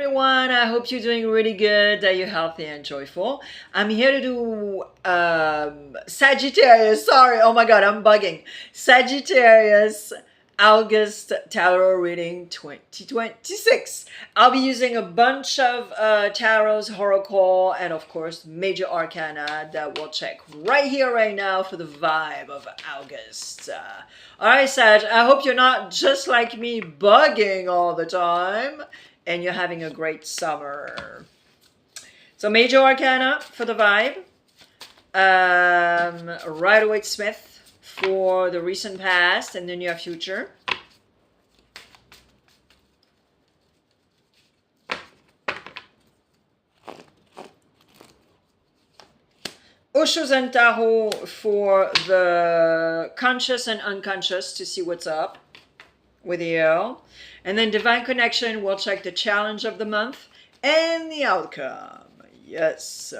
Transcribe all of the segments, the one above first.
everyone. I hope you're doing really good, that you're healthy and joyful. I'm here to do Sagittarius. Sorry, oh my god, I'm bugging. Sagittarius August Tarot Reading 2026. I'll be using a bunch of tarots, oracle, and of course major arcana that we'll check right here, right now for the vibe of August. Alright, Sag, I hope you're not just like me bugging all the time and you're having a great summer. So major arcana for the vibe. Rider-Waite Smith for the recent past and the near future. Osho and Tahoe for the conscious and unconscious to see what's up with you. And then Divine Connection will check the challenge of the month and the outcome. Yes.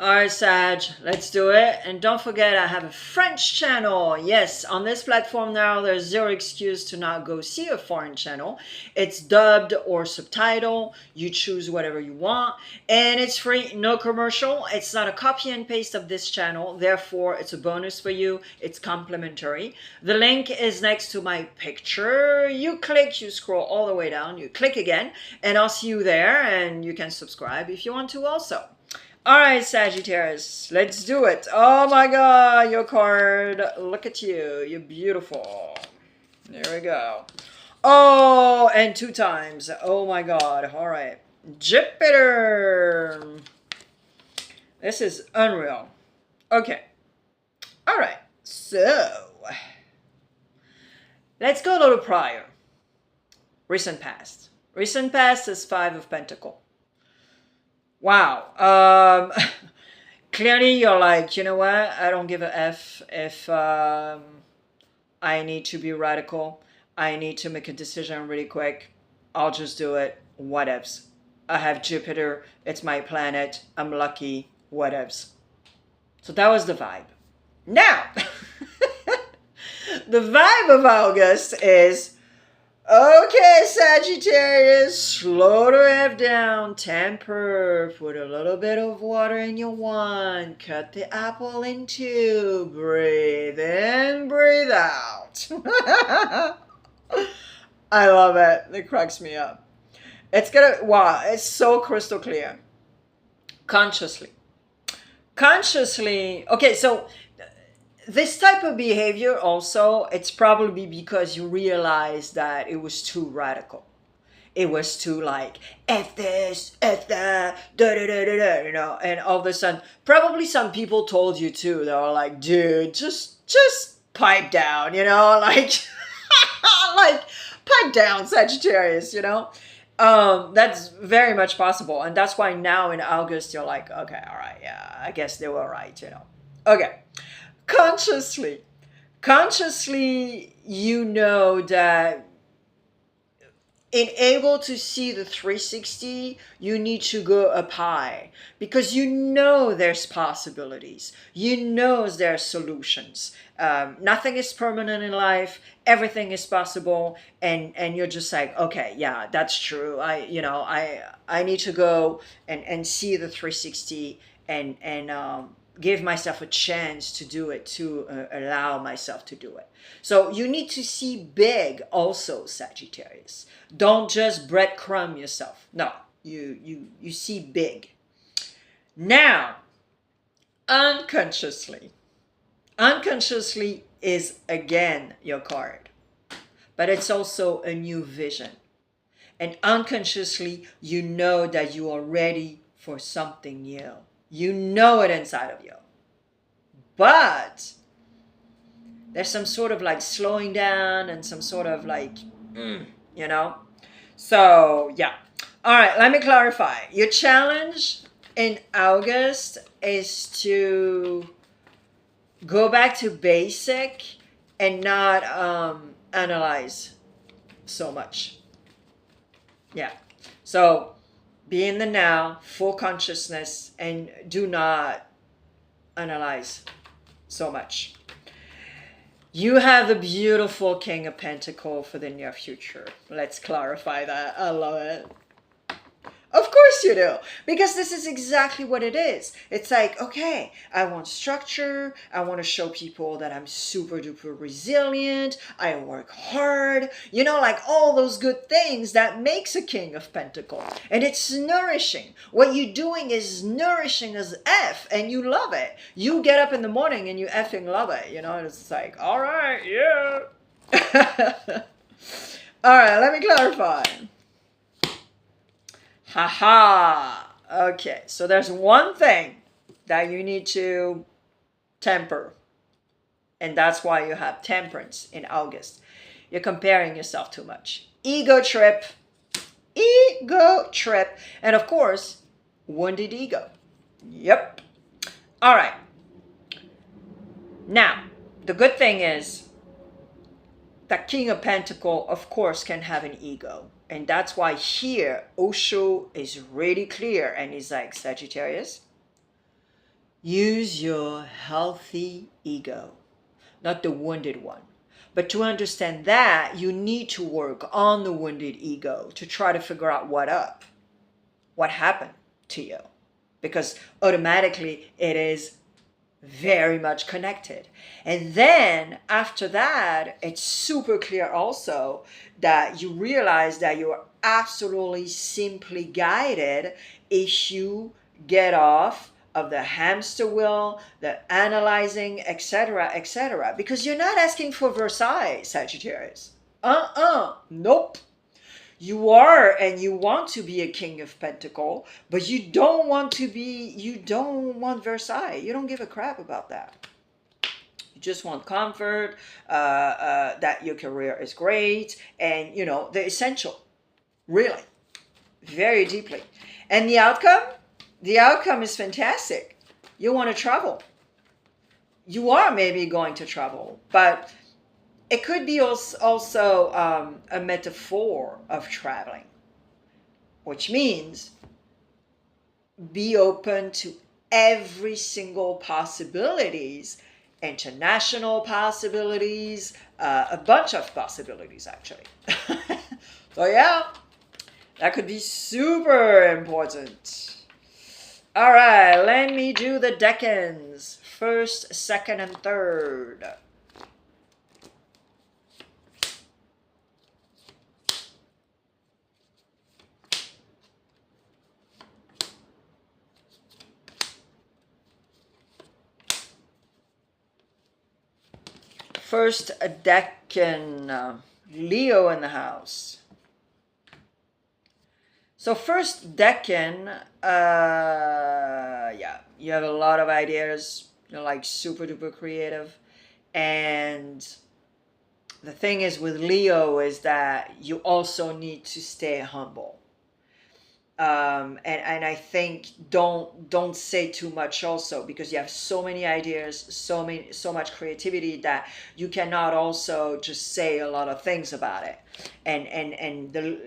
Alright, Sag, let's do it. And don't forget, I have a French channel. Yes, on this platform now, there's zero excuse to not go see a foreign channel. It's dubbed or subtitled. You choose whatever you want. And it's free, no commercial. It's not a copy and paste of this channel. Therefore, it's a bonus for you. It's complimentary. The link is next to my picture. You click, you scroll all the way down. You click again, and I'll see you there. And you can subscribe if you want to also. Alright, Sagittarius, let's do it. Oh my god, your card. Look at you. You're beautiful. There we go. Oh, and 2 times. Oh my god. Alright. Jupiter. This is unreal. Okay. Alright. So, let's go a little prior. Recent past. Recent past is 5 of Pentacles. Wow. Clearly you're like, you know what? I don't give a F if I need to be radical. I need to make a decision really quick. I'll just do it. Whatevs. I have Jupiter. It's my planet. I'm lucky. Whatevs. So that was the vibe. Now, the vibe of August is... Okay, Sagittarius, slow to F down, temper, put a little bit of water in your wine, cut the apple in 2, breathe in, breathe out. I love it. It cracks me up. It's gonna, wow, it's so crystal clear. Consciously. Consciously, okay, so... This type of behavior also, it's probably because you realize that it was too radical. It was too like, F this, F that, da-da-da-da-da, you know, and all of a sudden, probably some people told you too, they were like, dude, just pipe down, you know, like, like, pipe down, Sagittarius, you know. That's very much possible, and that's why now in August, you're like, okay, all right, yeah, I guess they were right, you know. Okay. Consciously, you know that in able to see the 360, you need to go up high because you know there's possibilities. You know there's solutions. Nothing is permanent in life. Everything is possible. And you're just like, okay, yeah, that's true. I need to go and see the 360 and give myself a chance to do it, to allow myself to do it. So you need to see big also, Sagittarius. Don't just breadcrumb yourself. No, you see big. Now, unconsciously. Unconsciously is again your card. But it's also a new vision. And unconsciously, you know that you are ready for something new. You know it inside of you. But There's some sort of like slowing down and some sort of like, you know? So, yeah. All right, let me clarify. Your challenge in August is to go back to basic and not analyze so much. Yeah. So, be in the now, full consciousness, and do not analyze so much. You have the beautiful King of Pentacles for the near future. Let's clarify that. I love it. Of course you do, because this is exactly what it is. It's like, okay, I want structure. I want to show people that I'm super duper resilient. I work hard, you know, like all those good things that makes a King of Pentacles. And it's nourishing. What you're doing is nourishing as F, and you love it. You get up in the morning and you effing love it, you know, and it's like, all right, yeah. All right, let me clarify. Haha. Okay, so there's one thing that you need to temper, and that's why you have temperance in August. You're comparing yourself too much. Ego trip. Ego trip. And of course, wounded ego. Yep. All right. Now, the good thing is that King of Pentacles, of course, can have an ego. And that's why here, Osho is really clear. And he's like, Sagittarius, use your healthy ego, not the wounded one. But to understand that, you need to work on the wounded ego to try to figure out what happened to you. Because automatically it is very much connected. And then after that, it's super clear also that you realize that you are absolutely simply guided if you get off of the hamster wheel, the analyzing, etc., because you're not asking for Versailles, Sagittarius. Nope. You are, and you want to be a King of Pentacles, but you don't want Versailles. You don't give a crap about that. You just want comfort, that your career is great, and, you know, the essential, really, very deeply. And the outcome is fantastic. You want to travel. You are maybe going to travel, but it could be also a metaphor of traveling, which means be open to every single possibilities, international possibilities, a bunch of possibilities actually. So yeah, that could be super important. All right, let me do the decans. First, second, and third. First decan, Leo in the house. So first decan, yeah, you have a lot of ideas. You're like super duper creative. And the thing is with Leo is that you also need to stay humble. And I think don't say too much also, because you have so many ideas, so much creativity that you cannot also just say a lot of things about it. And the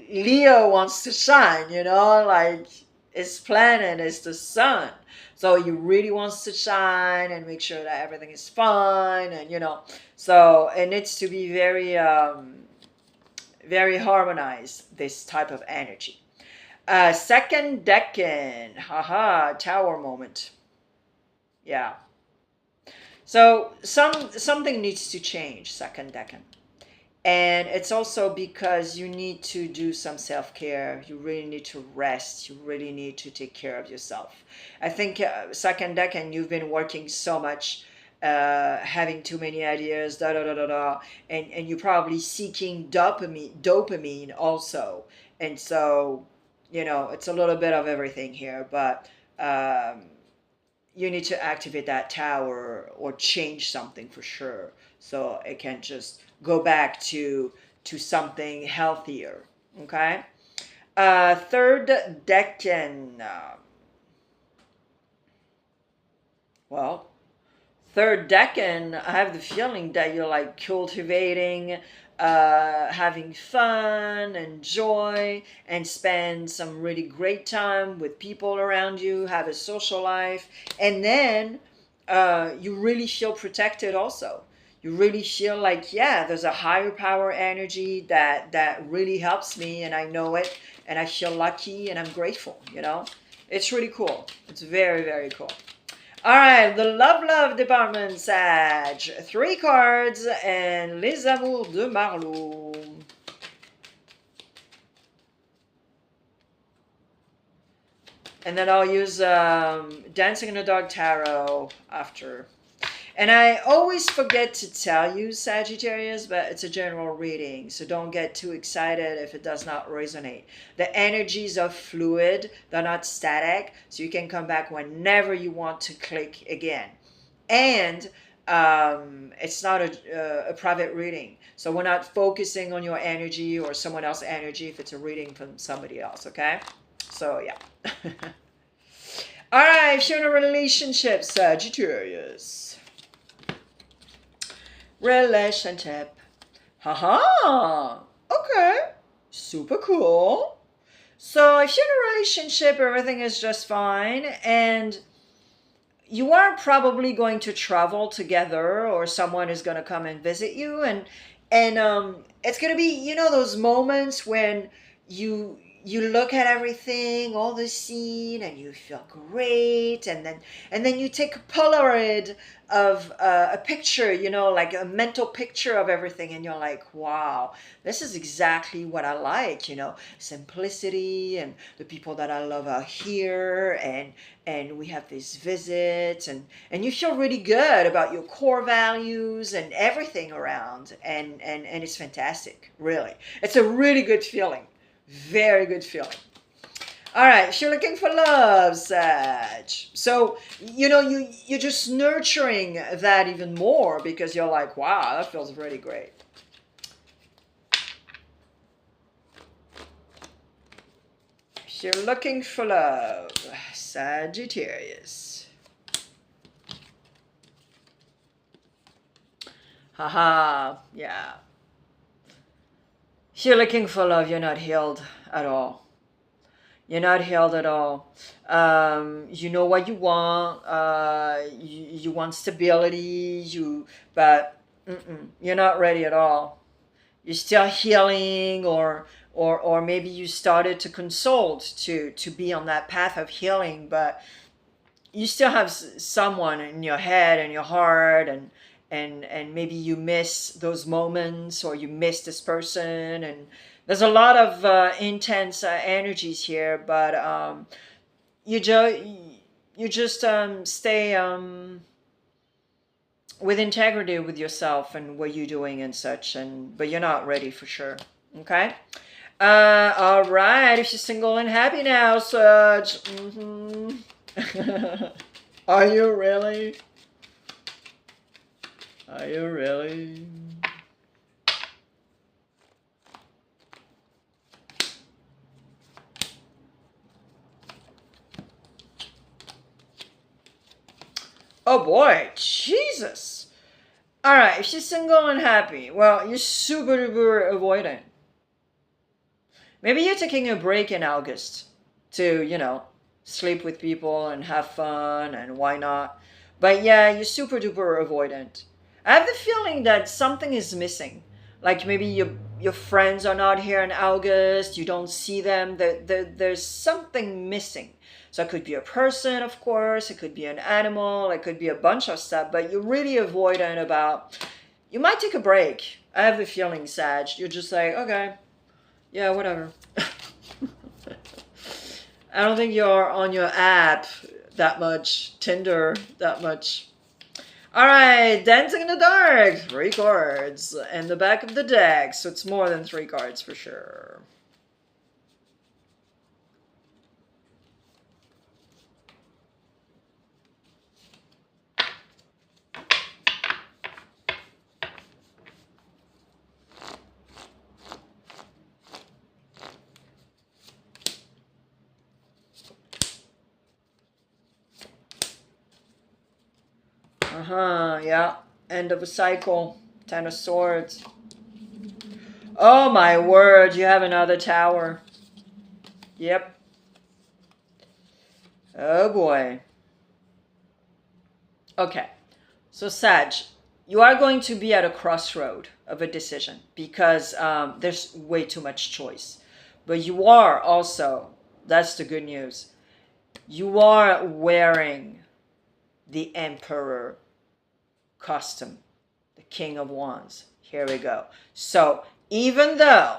Leo wants to shine, you know, like his planet is the sun, so he really wants to shine and make sure that everything is fine, and you know, so it needs to be very very harmonized, this type of energy. Second decan, haha, tower moment. Yeah. So something needs to change, second decan. And it's also because you need to do some self-care. You really need to rest. You really need to take care of yourself. I think second decan, you've been working so much, having too many ideas, and you're probably seeking dopamine also. And so, you know, it's a little bit of everything here, but you need to activate that tower or change something for sure. So it can just go back to something healthier. Okay. Third decan. Well, third decan, I have the feeling that you're like cultivating, having fun and joy, and spend some really great time with people around you, have a social life, and then you really feel protected also. You really feel like, yeah, there's a higher power energy that really helps me, and I know it, and I feel lucky, and I'm grateful. It's really cool. It's very, very cool. All right, the love department, Sag. 3 cards and Les Amours de Marlowe. And then I'll use Dancing in the Dark Tarot after. And I always forget to tell you, Sagittarius, but it's a general reading, so don't get too excited if it does not resonate. The energies are fluid, they're not static, so you can come back whenever you want to click again. And it's not a private reading, so we're not focusing on your energy or someone else's energy if it's a reading from somebody else, okay? So, yeah. All right, if you're in a relationship, Sagittarius. Relationship. Haha. Okay. Super cool. So if you're in a relationship, everything is just fine, and you are probably going to travel together, or someone is going to come and visit you, and it's going to be, those moments when you look at everything, all the scene, and you feel great, and then you take a Polaroid of a picture, like a mental picture of everything, and you're like, wow, this is exactly what I like, simplicity, and the people that I love are here, and we have this visit, and you feel really good about your core values and everything around, and it's fantastic, really. It's a really good feeling. Very good feeling. All right, if you're looking for love, Sag. So, you're just nurturing that even more because you're like, wow, that feels really great. If you're looking for love, Sagittarius. Haha, yeah. If you're looking for love, you're not healed at all. You're not healed at all. You know what you want. You want stability. But you're not ready at all. You're still healing, or maybe you started to consult to be on that path of healing, but you still have someone in your head and your heart, and maybe you miss those moments, or you miss this person, and there's a lot of intense energies here, but you just stay with integrity with yourself and what you're doing and such, but you're not ready for sure. Okay. All right. If you're single and happy now, Serge. Are you really? Are you really? Oh boy, Jesus. All right, if she's single and happy, well, you're super duper avoidant. Maybe you're taking a break in August to, sleep with people and have fun, and why not? But yeah, you're super duper avoidant. I have the feeling that something is missing. Like maybe your friends are not here in August, you don't see them, there's something missing. So it could be a person, of course, it could be an animal, it could be a bunch of stuff, but you're really avoidant about, you might take a break. I have the feeling, Sag, you're just like, okay, yeah, whatever. I don't think you're on your app that much, Tinder that much. All right, Dancing in the Dark, 3 cards, and the back of the deck, so it's more than 3 cards for sure. Yeah. End of a cycle. 10 of Swords. Oh my word, you have another Tower. Yep. Oh boy. Okay. So Sag, you are going to be at a crossroad of a decision because there's way too much choice. But you are also, that's the good news, you are wearing the Emperor costume, the King of Wands. Here we go. So even though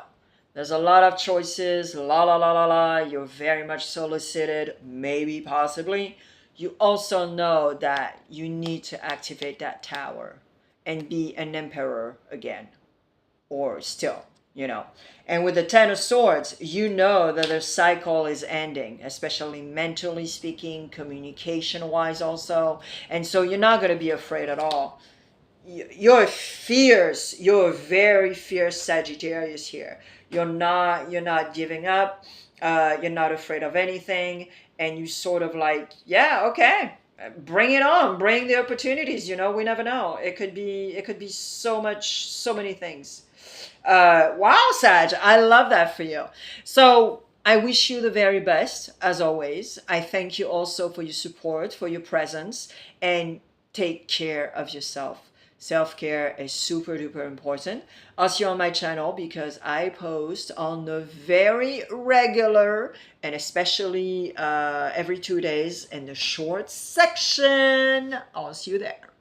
there's a lot of choices, you're very much solicited, maybe, possibly, you also know that you need to activate that Tower and be an emperor again, or still, you know. And with the 10 of Swords, you know that the cycle is ending, especially mentally speaking, communication wise also. And so you're not going to be afraid at all. You're fierce. You're a very fierce Sagittarius here. You're not giving up. You're not afraid of anything. And you sort of like, yeah, okay, bring it on. Bring the opportunities. You know, we never know. It could be so many things. Wow, Sag, I love that for you. So I wish you the very best, as always. I thank you also for your support, for your presence, and take care of yourself. Self-care is super duper important. I'll see you on my channel because I post on the very regular and especially every 2 days in the short section. I'll see you there.